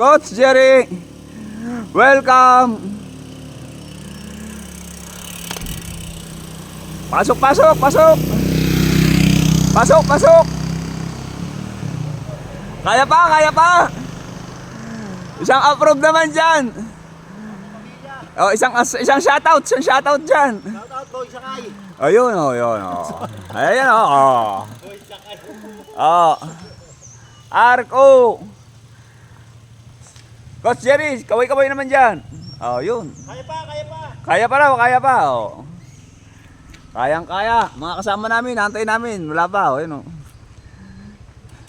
Coach Jerry, welcome. Pasok, pasok, pasok. Pasok, pasok. Kaya pa, kaya pa. Isang approve naman dyan. Oh, isang shoutout, dyan. Shoutout Boy Sakay. Ayun, oh, yun, oh. Ayan, oh. Oh. Arco. Coach Jerry, kaway-kaway naman dyan. Oh, yun. Kaya pa, kaya pa. Kaya pa raw, kaya pa, oh. Kayang-kaya. Mga kasama namin, hantay namin. Wala pa, oh, yun, oh.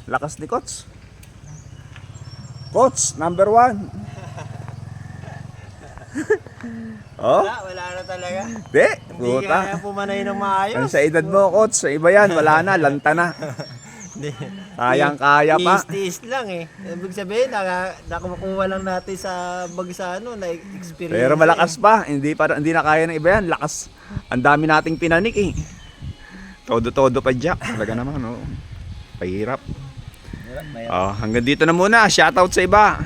Lakas ni Coach. Coach, number 1. Oh? Wala na talaga. Di, Hindi puta. kaya pumanay ng maayos. Ang sa edad mo, Coach, sa iba yan, wala na, lanta na. Hindi. Kayang-kaya pa. Tiis lang eh. Ibig sabihin, nakakuha lang natin sa bagsa na experience. Pero malakas pa, hindi na kaya ng iba yan, lakas. Ang dami nating pinanik eh. Todo-todo pa dyan. Talaga naman, oh. Pahirap. Oh, hanggang dito na muna, shoutout sa iba.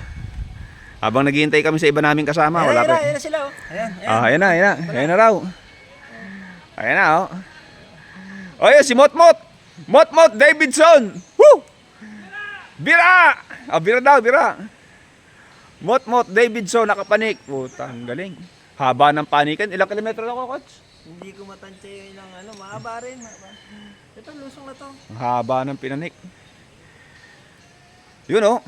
Habang naghihintay kami sa iba naming kasama, wala pa. Ayan na sila oh. Ayan, ayan. Ah, ayan na, ayan na. Ayan na raw. Ayan na, oh. Oh, yun, si Motmot. Motmot Davidson. Woo! Bira! Ah, bira daw, bira. Motmot Davidson, nakapanik. Puta, ang galing. Haba ng panikan. Ilang kilometro na ako, Coach? Hindi ko matansya yung ilang mahaba rin. Mahaba. Ito, lusong na to. Ang haba ng pinanik. Yun, oh.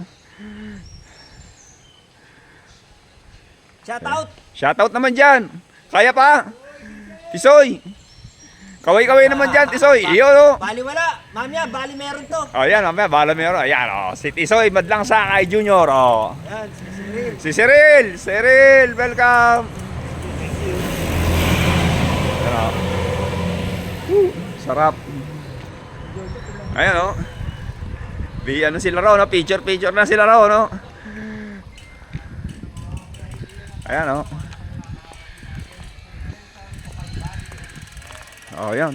Shoutout! Shoutout naman dyan. Kaya pa. Tisoy. Kaway-kaway naman dyan, Tisoy. Iyon, oh. Bali wala. Mamaya, bali meron to. Oh, yan, mamaya, bala meron. Ayan, oh. Si Tisoy, Madlang Sakay Junior, oh. Ayan, si Cyril. Si Cyril. Cyril, welcome. Ayan, oh. Sarap. Ayan, oh. Ano sila raw, no? Picture na sila raw, no? Ayan, oh. Oh, yan.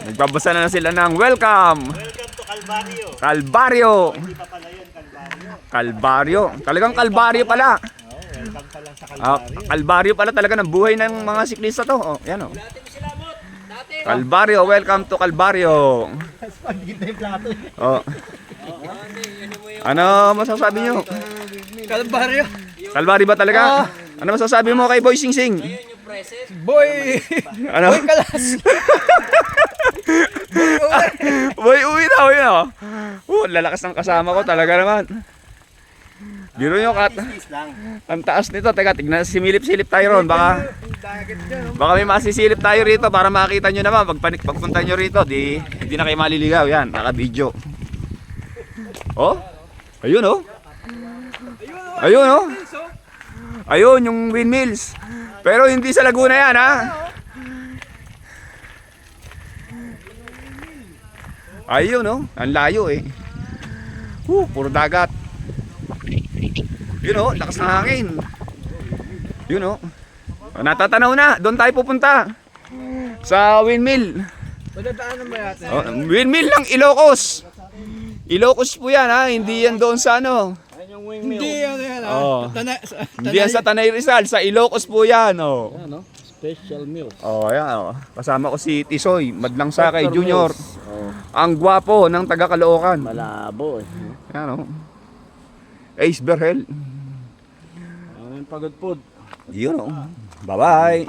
Nagbabasa na sila ng welcome. Welcome to Calvario. Calvario. Hindi pa pala yun, Calvario. Calvario. Talagang Calvario pala. Welcome pa lang sa Calvario pala talaga ng buhay ng mga siklista to. Oh, yan, oh. Dati mo sila, Mot. Dati. Calvario, welcome to Calvario. Pag-git na yung plato. Oh. Ano masasabi nyo? Calvario. Calvario ba talaga? Ano masasabi mo kay Boy Sing Sing? Boy! Ano? Boy kalas! Boy, uwi na, uwi na. Lalakas ng kasama ko talaga naman. Biro nyo, Kat. Ang taas nito. Teka, tignan, similip-silip tayo ron. Baka may masisilip tayo rito para makita nyo naman. Pagpunta nyo rito, di na kayo maliligaw. Yan, naka-video. Oh, ayun, oh. Ayun, oh. Ayun, yung windmills. Pero hindi sa Laguna yan, ha? Ayun, oh. Ang layo, eh. Puro dagat. Yun, oh. Lakas ng hangin. Yun, oh. Natatanaw na. Doon tayo pupunta. Sa windmill. Padadaanan ba yata? Oh, windmill ng Ilocos. Ilocos po yan, ha? Hindi yan doon sa ano. Hindi, ano yan. Oh. Hindi yan sa Tanay Rizal. Sa Ilocos po yan, oh. Ano? Special meal. Oh, ayan, oh. Kasama ko si Tisoy, Madlang Sakay Junior. Ang gwapo ng taga Caloocan. Malabo eh. Ayan, oh. Ace Berhel. Pagod po. Yun, oh. Bye-bye.